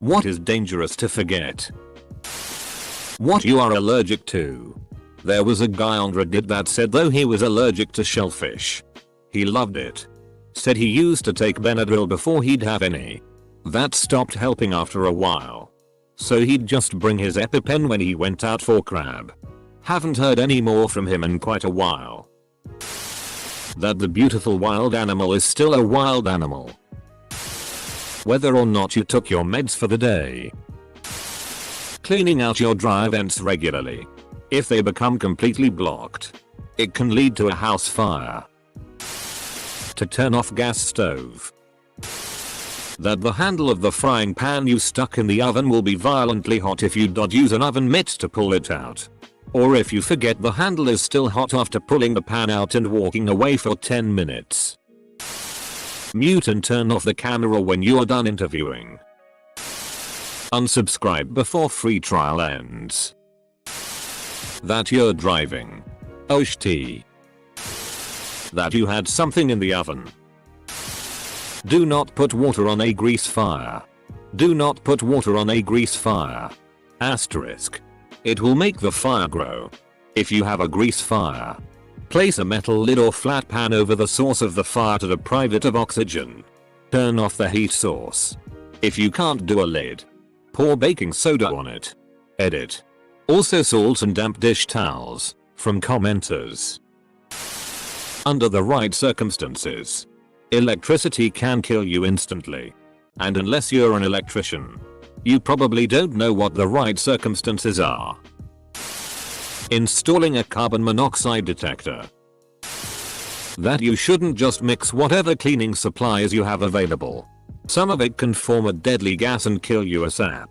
What is dangerous to forget? What you are allergic to. There was a guy on Reddit that said though he was allergic to shellfish, he loved it. Said he used to take Benadryl before he'd have any. That stopped helping after a while. So he'd just bring his EpiPen when he went out for crab. Haven't heard any more from him in quite a while. That the beautiful wild animal is still a wild animal. Whether or not you took your meds for the day. Cleaning out your dry vents regularly. If they become completely blocked, it can lead to a house fire. To turn off gas stove. That the handle of the frying pan you stuck in the oven will be violently hot if you don't use an oven mitt to pull it out. Or if you forget the handle is still hot after pulling the pan out and walking away for 10 minutes. Mute and turn off the camera when you are done interviewing. Unsubscribe before free trial ends. That you're driving. OST. That you had something in the oven. Do not put water on a grease fire. Do not put water on a grease fire. Asterisk. It will make the fire grow. If you have a grease fire, place a metal lid or flat pan over the source of the fire to deprive it of oxygen. Turn off the heat source. If you can't do a lid, pour baking soda on it. Edit. Also salt and damp dish towels, from commenters. Under the right circumstances, electricity can kill you instantly. And unless you're an electrician, you probably don't know what the right circumstances are. Installing a carbon monoxide detector. That you shouldn't just mix whatever cleaning supplies you have available. Some of it can form a deadly gas and kill you ASAP.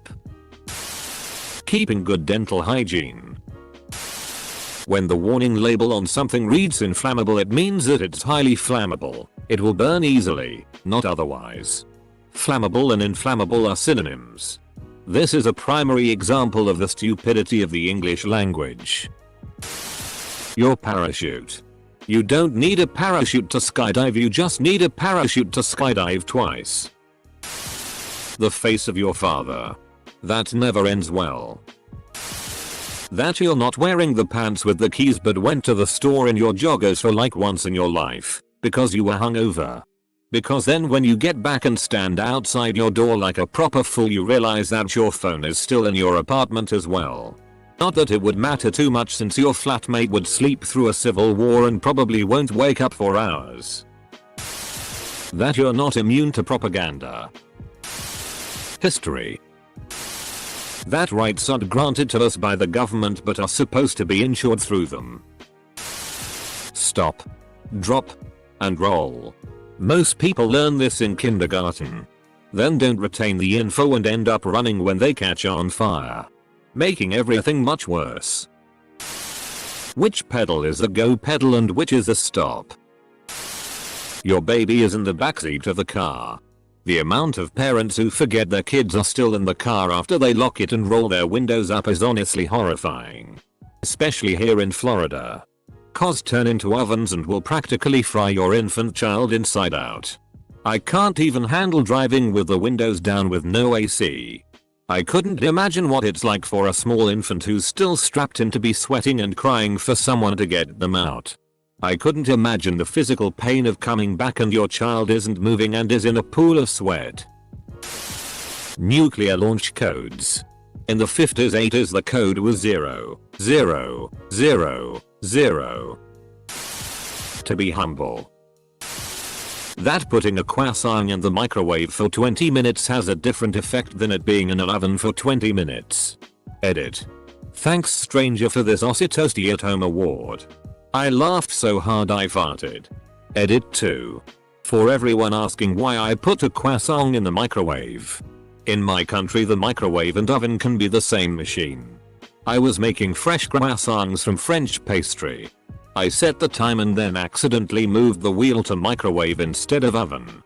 Keeping good dental hygiene. When the warning label on something reads inflammable, it means that it's highly flammable. It will burn easily, not otherwise. Flammable and inflammable are synonyms. This is a primary example of the stupidity of the English language. Your parachute. You don't need a parachute to skydive, you just need a parachute to skydive twice. The face of your father. That never ends well. That you're not wearing the pants with the keys but went to the store in your joggers for like once in your life, because you were hungover. Because then when you get back and stand outside your door like a proper fool, you realize that your phone is still in your apartment as well. Not that it would matter too much since your flatmate would sleep through a civil war and probably won't wake up for hours. That you're not immune to propaganda. History. That rights aren't granted to us by the government but are supposed to be insured through them. Stop, drop, and roll. Most people learn this in kindergarten. Then don't retain the info and end up running when they catch on fire, making everything much worse. Which pedal is the go pedal and which is the stop? Your baby is in the backseat of the car. The amount of parents who forget their kids are still in the car after they lock it and roll their windows up is honestly horrifying. Especially here in Florida. Cars turn into ovens and will practically fry your infant child inside out. I can't even handle driving with the windows down with no AC. I couldn't imagine what it's like for a small infant who's still strapped in to be sweating and crying for someone to get them out. I couldn't imagine the physical pain of coming back and your child isn't moving and is in a pool of sweat. Nuclear launch codes. In the 50s 80s the code was 0, 0, 0, 0. To be humble. That putting a croissant in the microwave for 20 minutes has a different effect than it being in an oven for 20 minutes. Edit. Thanks stranger for this Aussie Toasty at Home award. I laughed so hard I farted. Edit 2. For everyone asking why I put a croissant in the microwave. In my country the microwave and oven can be the same machine. I was making fresh croissants from French pastry. I set the time and then accidentally moved the wheel to microwave instead of oven.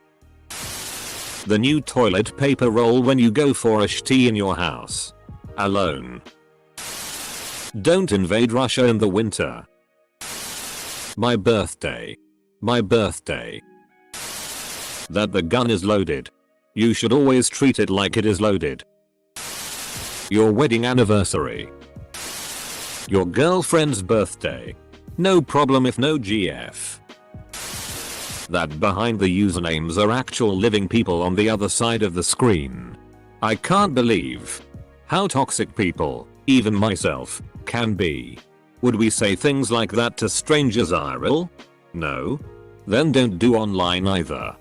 The new toilet paper roll when you go for a tea in your house. Alone. Don't invade Russia in the winter. My birthday. My birthday. That the gun is loaded. You should always treat it like it is loaded. Your wedding anniversary. Your girlfriend's birthday. No problem if no GF. That behind the usernames are actual living people on the other side of the screen. I can't believe how toxic people, even myself, can be. Would we say things like that to strangers IRL? No? Then don't do online either.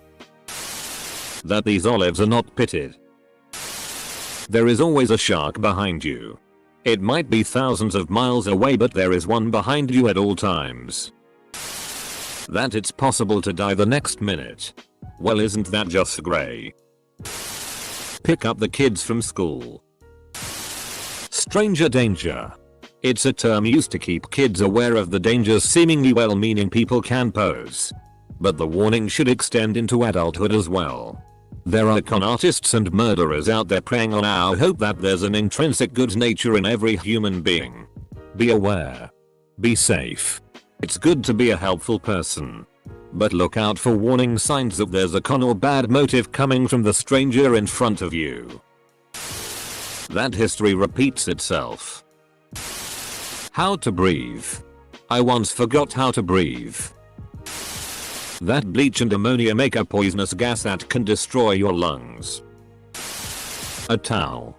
That these olives are not pitted. There is always a shark behind you. It might be thousands of miles away, but there is one behind you at all times. That it's possible to die the next minute. Well, isn't that just grey? Pick up the kids from school. Stranger danger. It's a term used to keep kids aware of the dangers seemingly well-meaning people can pose. But the warning should extend into adulthood as well. There are con artists and murderers out there preying on our hope that there's an intrinsic good nature in every human being. Be aware. Be safe. It's good to be a helpful person. But look out for warning signs that there's a con or bad motive coming from the stranger in front of you. That history repeats itself. How to breathe. I once forgot how to breathe. That bleach and ammonia make a poisonous gas that can destroy your lungs. A towel.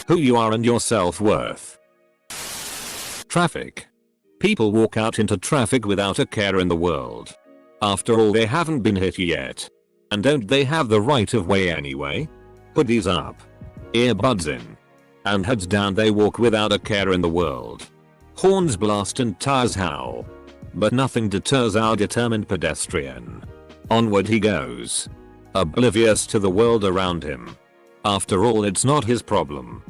Who you are and your self-worth. Traffic. People walk out into traffic without a care in the world. After all, they haven't been hit yet. And don't they have the right of way anyway? Hoodies up. Earbuds in. And heads down they walk without a care in the world. Horns blast and tires howl. But nothing deters our determined pedestrian. Onward he goes. Oblivious to the world around him. After all, it's not his problem.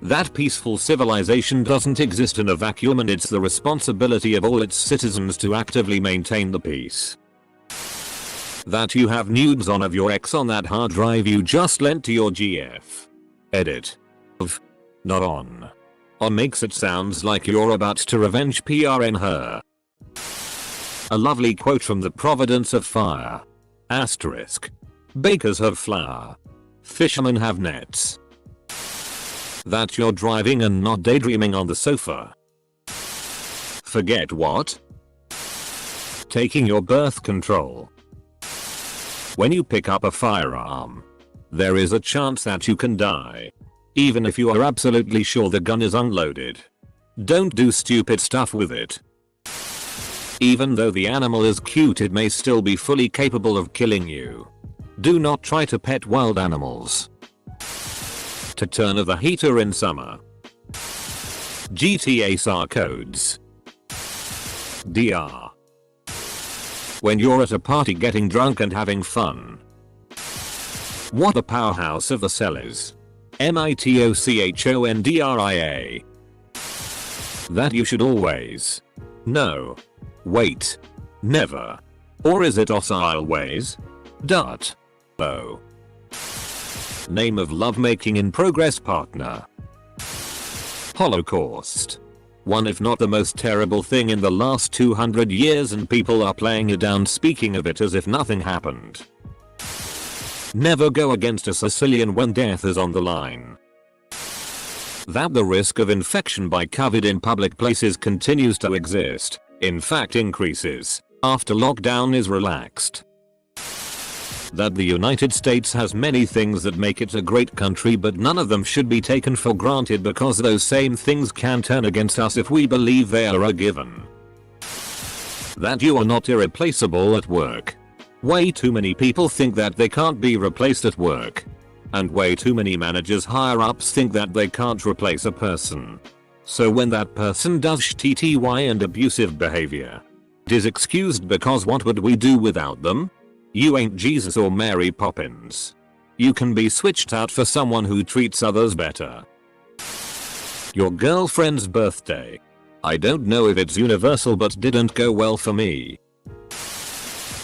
That peaceful civilization doesn't exist in a vacuum, and it's the responsibility of all its citizens to actively maintain the peace. That you have nudes on of your ex on that hard drive you just lent to your GF. Edit. Of. Not on. On makes it sounds like you're about to revenge PRN her. A lovely quote from the Providence of Fire. Asterisk. Bakers have flour. Fishermen have nets. That you're driving and not daydreaming on the sofa. Forget what? Taking your birth control. When you pick up a firearm, there is a chance that you can die. Even if you are absolutely sure the gun is unloaded. Don't do stupid stuff with it. Even though the animal is cute, it may still be fully capable of killing you. Do not try to pet wild animals. To turn of the heater in summer. GTA SAR codes. DR. When you're at a party getting drunk and having fun. What the powerhouse of the cell is. mitochondria. That you should always. No. Wait. Never. Or is it always? Oh. Name of lovemaking in progress partner. Holocaust. One if not the most terrible thing in the last 200 years, and people are playing it down, speaking of it as if nothing happened. Never go against a Sicilian when death is on the line. That the risk of infection by COVID in public places continues to exist, in fact increases, after lockdown is relaxed. That the United States has many things that make it a great country, but none of them should be taken for granted, because those same things can turn against us if we believe they are a given. That you are not irreplaceable at work. Way too many people think that they can't be replaced at work. And way too many managers higher ups think that they can't replace a person. So when that person does TTY and abusive behavior, it is excused because what would we do without them? You ain't Jesus or Mary Poppins. You can be switched out for someone who treats others better. Your girlfriend's birthday. I don't know if it's universal, but didn't go well for me.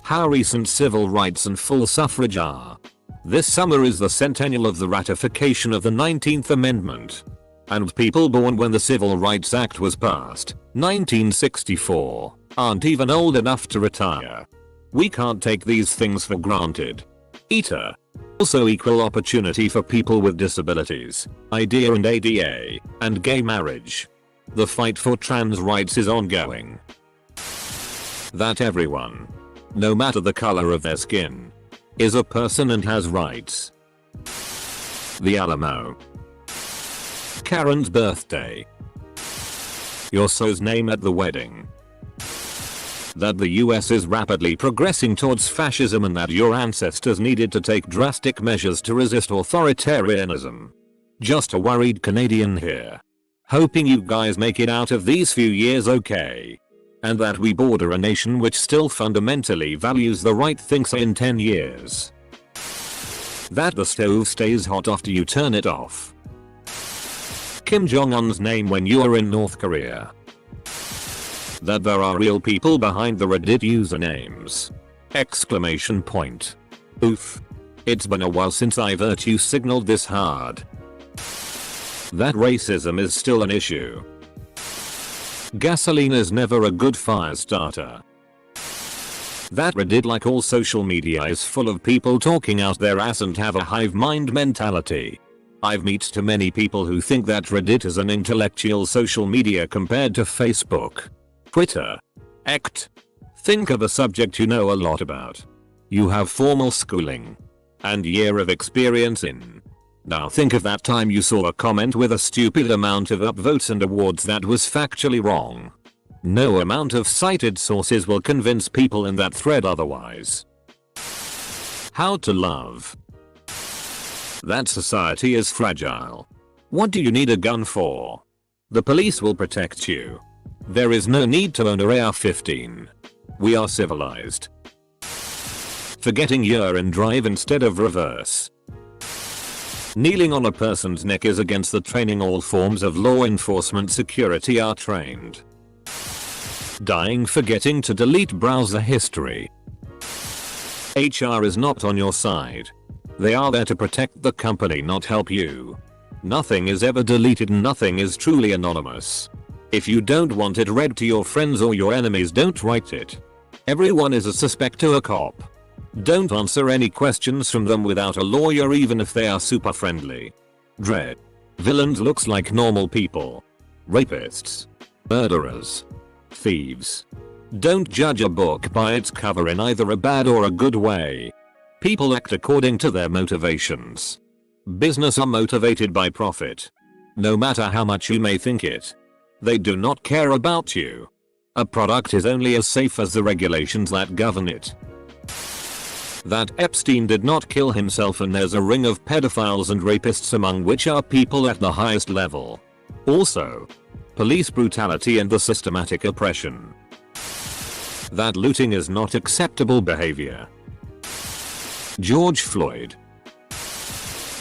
How recent civil rights and full suffrage are. This summer is the centennial of the ratification of the 19th Amendment. And people born when the Civil Rights Act was passed, 1964, aren't even old enough to retire. We can't take these things for granted. Eater, Also equal opportunity for people with disabilities, IDEA and ADA, and gay marriage. The fight for trans rights is ongoing. That everyone, no matter the color of their skin, is a person and has rights. The Alamo. Karen's birthday. Your so's name at the wedding. That the US is rapidly progressing towards fascism and that your ancestors needed to take drastic measures to resist authoritarianism. Just a worried Canadian here. Hoping you guys make it out of these few years okay. And that we border a nation which still fundamentally values the right things in 10 years. That the stove stays hot after you turn it off. Kim Jong-un's name when you are in North Korea. That there are real people behind the Reddit usernames. Exclamation point. Oof. It's been a while since I virtue signaled this hard. That racism is still an issue. Gasoline is never a good fire starter. That Reddit, like all social media, is full of people talking out their ass and have a hive mind mentality. I've met too many people who think that Reddit is an intellectual social media compared to Facebook, Twitter, X. Think of a subject you know a lot about. You have formal schooling and year of experience in. Now think of that time you saw a comment with a stupid amount of upvotes and awards that was factually wrong. No amount of cited sources will convince people in that thread otherwise. How to love. That society is fragile. What do you need a gun for? The police will protect you. There is no need to own a AR-15. We are civilized. Forgetting year and drive instead of reverse. Kneeling on a person's neck is against the training all forms of law enforcement security are trained. Dying forgetting to delete browser history. HR is not on your side. They are there to protect the company, not help you. Nothing is ever deleted and nothing is truly anonymous. If you don't want it read to your friends or your enemies, don't write it. Everyone is a suspect to a cop. Don't answer any questions from them without a lawyer even if they are super friendly. Dread. Villains looks like normal people. Rapists. Murderers. Thieves. Don't judge a book by its cover in either a bad or a good way. People act according to their motivations. Business are motivated by profit. No matter how much you may think it. They do not care about you. A product is only as safe as the regulations that govern it. That Epstein did not kill himself and there's a ring of pedophiles and rapists among which are people at the highest level. Also, police brutality and the systematic oppression. That looting is not acceptable behavior. George Floyd.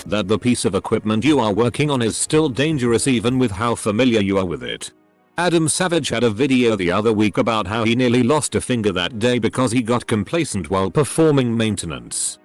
That the piece of equipment you are working on is still dangerous even with how familiar you are with it. Adam Savage had a video the other week about how he nearly lost a finger that day because he got complacent while performing maintenance.